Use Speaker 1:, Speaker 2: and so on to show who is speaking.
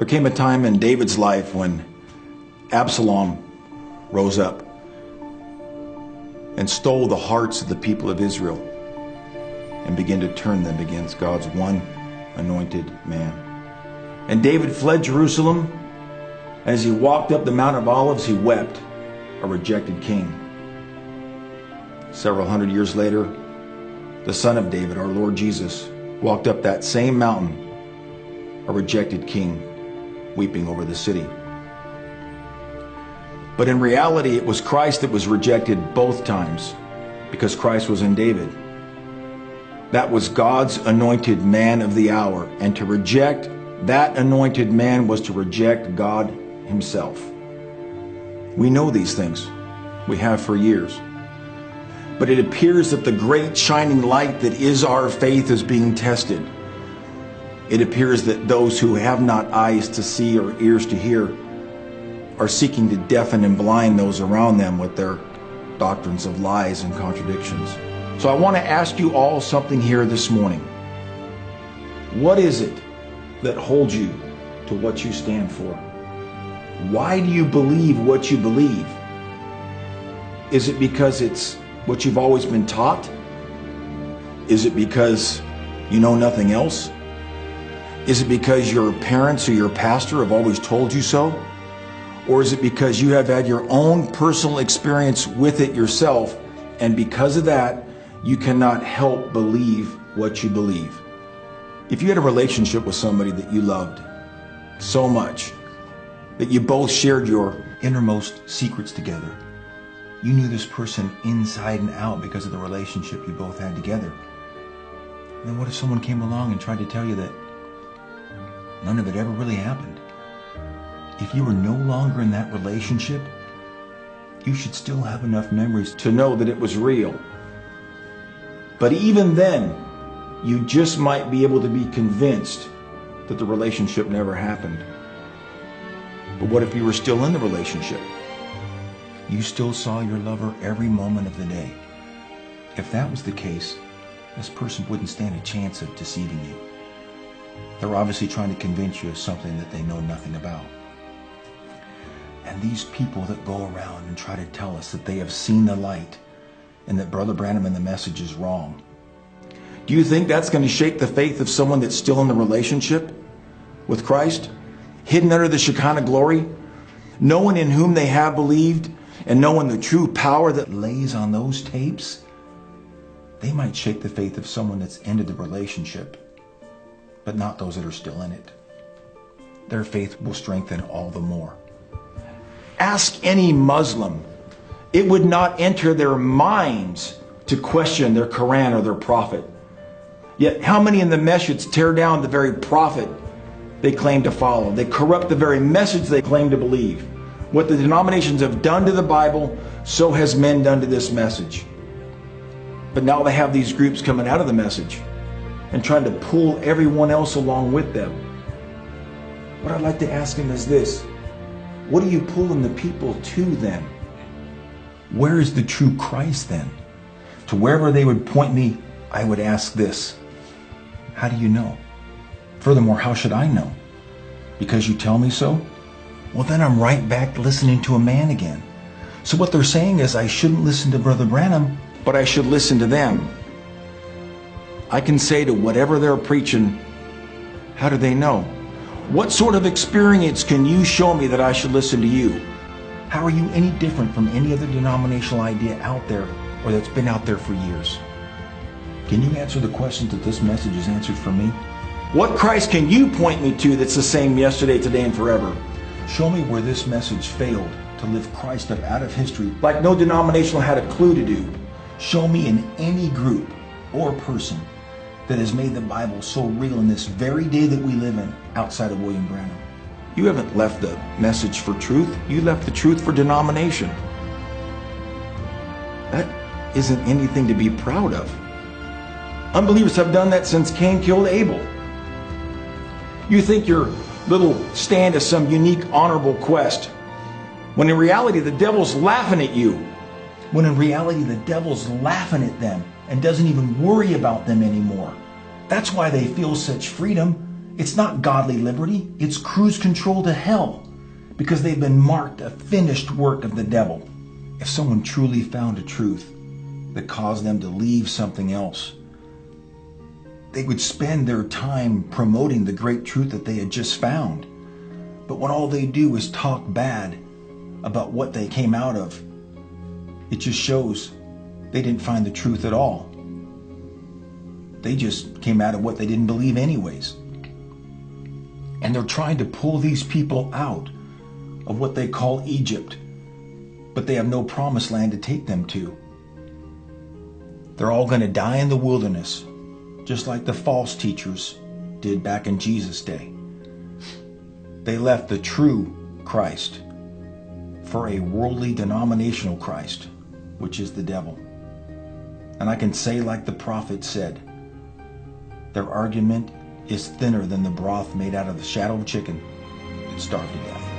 Speaker 1: There came a time in David's life when Absalom rose up and stole the hearts of the people of Israel and began to turn them against God's one anointed man. And David fled Jerusalem. As he walked up the Mount of Olives, he wept, a rejected king. Several hundred years later, the Son of David, our Lord Jesus, walked up that same mountain, a rejected king, weeping over the city. But in reality, it was Christ that was rejected both times, because Christ was in David. That was God's anointed man of the hour, and to reject that anointed man was to reject God himself. We know these things. We have for years. But it appears that the great shining light that is our faith is being tested. It appears that those who have not eyes to see or ears to hear are seeking to deafen and blind those around them with their doctrines of lies and contradictions. So I want to ask you all something here this morning. What is it that holds you to what you stand for? Why do you believe what you believe? Is it because it's what you've always been taught? Is it because you know nothing else? Is it because your parents or your pastor have always told you so? Or is it because you have had your own personal experience with it yourself, and because of that, you cannot help believe what you believe? If you had a relationship with somebody that you loved so much that you both shared your innermost secrets together, you knew this person inside and out because of the relationship you both had together. And then what if someone came along and tried to tell you that none of it ever really happened? If you were no longer in that relationship, you should still have enough memories to know that it was real. But even then, you just might be able to be convinced that the relationship never happened. But what if you were still in the relationship? You still saw your lover every moment of the day. If that was the case, this person wouldn't stand a chance of deceiving you. They're obviously trying to convince you of something that they know nothing about. And these people that go around and try to tell us that they have seen the light and that Brother Branham and the message is wrong, do you think that's going to shake the faith of someone that's still in the relationship with Christ, hidden under the Shekinah glory, knowing in whom they have believed, and knowing the true power that lays on those tapes? They might shake the faith of someone that's ended the relationship, but not those that are still in it. Their faith will strengthen all the more. Ask any Muslim. It would not enter their minds to question their Quran or their prophet. Yet how many in the masjids tear down the very prophet they claim to follow? They corrupt the very message they claim to believe. What the denominations have done to the Bible, so has men done to this message. But now they have these groups coming out of the message and trying to pull everyone else along with them. What I'd like to ask him is this: what are you pulling the people to then? Where is the true Christ then? To wherever they would point me, I would ask this: how do you know? Furthermore, how should I know? Because you tell me so? Well, then I'm right back listening to a man again. So what they're saying is I shouldn't listen to Brother Branham, but I should listen to them. I can say to whatever they're preaching, how do they know? What sort of experience can you show me that I should listen to you? How are you any different from any other denominational idea out there or that's been out there for years? Can you answer the question that this message has answered for me? What Christ can you point me to that's the same yesterday, today, and forever? Show me where this message failed to lift Christ up out of history like no denominational had a clue to do. Show me in any group or person that has made the Bible so real in this very day that we live in outside of William Branham. You haven't left the message for truth. You left the truth for denomination. That isn't anything to be proud of. Unbelievers have done that since Cain killed Abel. You think your little stand is some unique, honorable quest, when in reality the devil's laughing at you. When in reality the devil's laughing at them and doesn't even worry about them anymore. That's why they feel such freedom, It's not godly liberty. It's cruise control to hell, because they've been marked a finished work of the devil. If someone truly found a truth that caused them to leave something else, they would spend their time promoting the great truth that they had just found. But when all they do is talk bad about what they came out of, it just shows they didn't find the truth at all. They just came out of what they didn't believe anyways. And they're trying to pull these people out of what they call Egypt, but they have no promised land to take them to. They're all going to die in the wilderness, just like the false teachers did back in Jesus' day. They left the true Christ for a worldly denominational Christ, which is the devil. And I can say, like the prophet said, their argument is thinner than the broth made out of the shadow of chicken that starved to death.